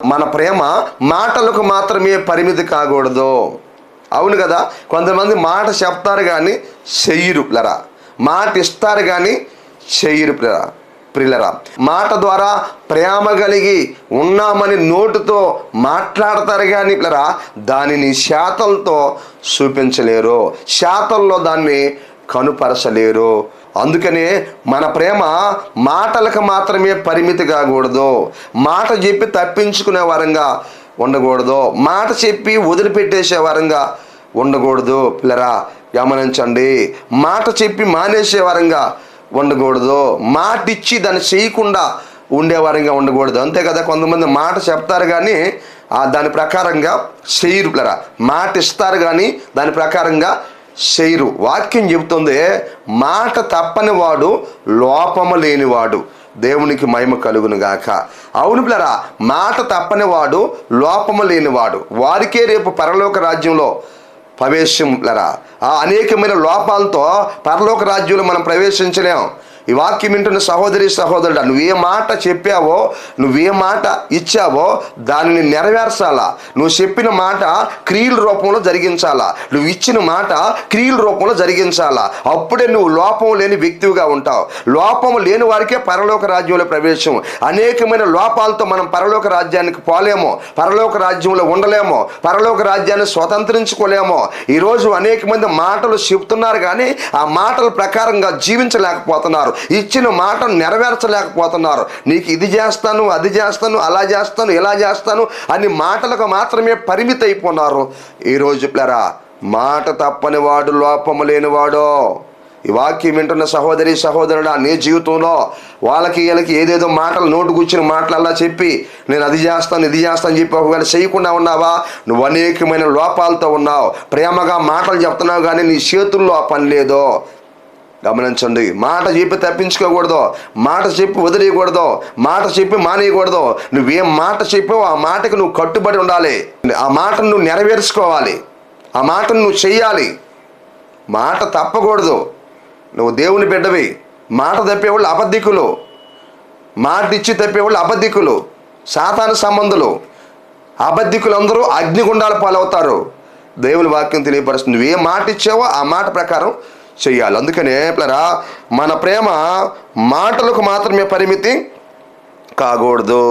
మన ప్రేమ మాటలకు మాత్రమే పరిమితి కాకూడదు. అవును కదా, కొంతమంది మాట చెప్తారు కానీ చెయ్యరు పిల్లరా. మాట ఇస్తారు కానీ చెయ్యరు పిల్లరా. మాట ద్వారా ప్రేమ కలిగి ఉన్నామని నోటుతో మాట్లాడతారు కానీ పిల్లరా దానిని శాతలతో చూపించలేరు, శాతల్లో దాన్ని కనుపరచలేరు. అందుకనే మన ప్రేమ మాటలకు మాత్రమే పరిమితి కాకూడదు. మాట చెప్పి తప్పించుకునే వరంగా ఉండకూడదు, మాట చెప్పి వదిలిపెట్టేసే వరంగా ఉండకూడదు పిల్లరా. గమనించండి, మాట చెప్పి మానేసే వరంగా ఉండకూడదు, మాట ఇచ్చి దాన్ని చేయకుండా ఉండే వరంగా ఉండకూడదు. అంతే కదా, కొంతమంది మాట చెప్తారు కానీ దాని ప్రకారంగా చేయరు పిల్లరా. మాట ఇస్తారు కానీ దాని ప్రకారంగా చేయరు. వాక్యం చెబుతుంది, మాట తప్పని వాడు లోపము లేనివాడు. దేవునికి మహిమ కలుగును గాక. అవును పిల్లరా, మాట తప్పని వాడు లోపము లేనివాడు, వారికే రేపు పరలోక రాజ్యంలో ప్రవేశం పిల్లరా. అనేకమైన లోపాలతో పరలోక రాజ్యంలో మనం ప్రవేశించలేం. ఈ వాక్యం వింటున్న సహోదరి సహోదరుడు, నువ్వే మాట చెప్పావో, నువ్వే మాట ఇచ్చావో దానిని నెరవేర్చాలా. నువ్వు చెప్పిన మాట క్రియల రూపంలో జరిగించాలా, నువ్వు ఇచ్చిన మాట క్రియల రూపంలో జరిగించాలా. అప్పుడే నువ్వు లోపం లేని వ్యక్తిగా ఉంటావు. లోపం లేని వారికే పరలోక రాజ్యంలో ప్రవేశం. అనేకమైన లోపాలతో మనం పరలోక రాజ్యానికి పోలేము, పరలోక రాజ్యంలో ఉండలేము, పరలోక రాజ్యాన్ని స్వతంత్రించుకోలేము. ఈరోజు అనేక మంది మాటలు చెప్తున్నారు కానీ ఆ మాటల ప్రకారంగా జీవించలేకపోతున్నారు, ఇచ్చిన మాటను నెరవేర్చలేకపోతున్నారు. నీకు ఇది చేస్తాను, అది చేస్తాను, అలా చేస్తాను, ఇలా చేస్తాను అని మాటలకు మాత్రమే పరిమితి అయిపోయినారు ఈరోజు పిల్లరా. మాట తప్పని వాడు లోపము లేనివాడు. ఈ వాక్యం వింటున్న సహోదరి సహోదరుడు, నీ జీవితంలో వాళ్ళకి వీళ్ళకి ఏదేదో మాటలు నోటు కూర్చుని మాటలల్లా చెప్పి నేను అది చేస్తాను ఇది చేస్తాను అని చెప్పి ఒకవేళ చేయకుండా ఉన్నావా, నువ్వు అనేకమైన లోపాలతో ఉన్నావు. ప్రేమగా మాటలు చెప్తున్నావు కానీ నీ చేతుల్లో ఆ పని లేదు. గమనించండి, మాట చెప్పి తప్పించుకోకూడదు, మాట చెప్పి వదిలేయకూడదు, మాట చెప్పి మానేయకూడదు. నువ్వేం మాట చెప్పావో ఆ మాటకు నువ్వు కట్టుబడి ఉండాలి, ఆ మాటను నువ్వు నెరవేర్చుకోవాలి, ఆ మాటను నువ్వు చెయ్యాలి. మాట తప్పకూడదు. నువ్వు దేవుని బిడ్డవి. మాట తప్పేవాళ్ళు అబద్ధికులు, మాట ఇచ్చి తప్పేవాళ్ళు అబద్ధికులు, సాతాను సంబంధులు. అబద్ధికులందరూ అగ్నిగుండాల పాలవుతారు. దేవుని వాక్యం తెలియపరుస్తుంది. నువ్వు ఏ మాట ఇచ్చావో ఆ మాట ప్రకారం చెయ్యాలి. అందుకనే పిల్లరా, మన ప్రేమ మాటలకు మాత్రమే పరిమితి కాకూడదు.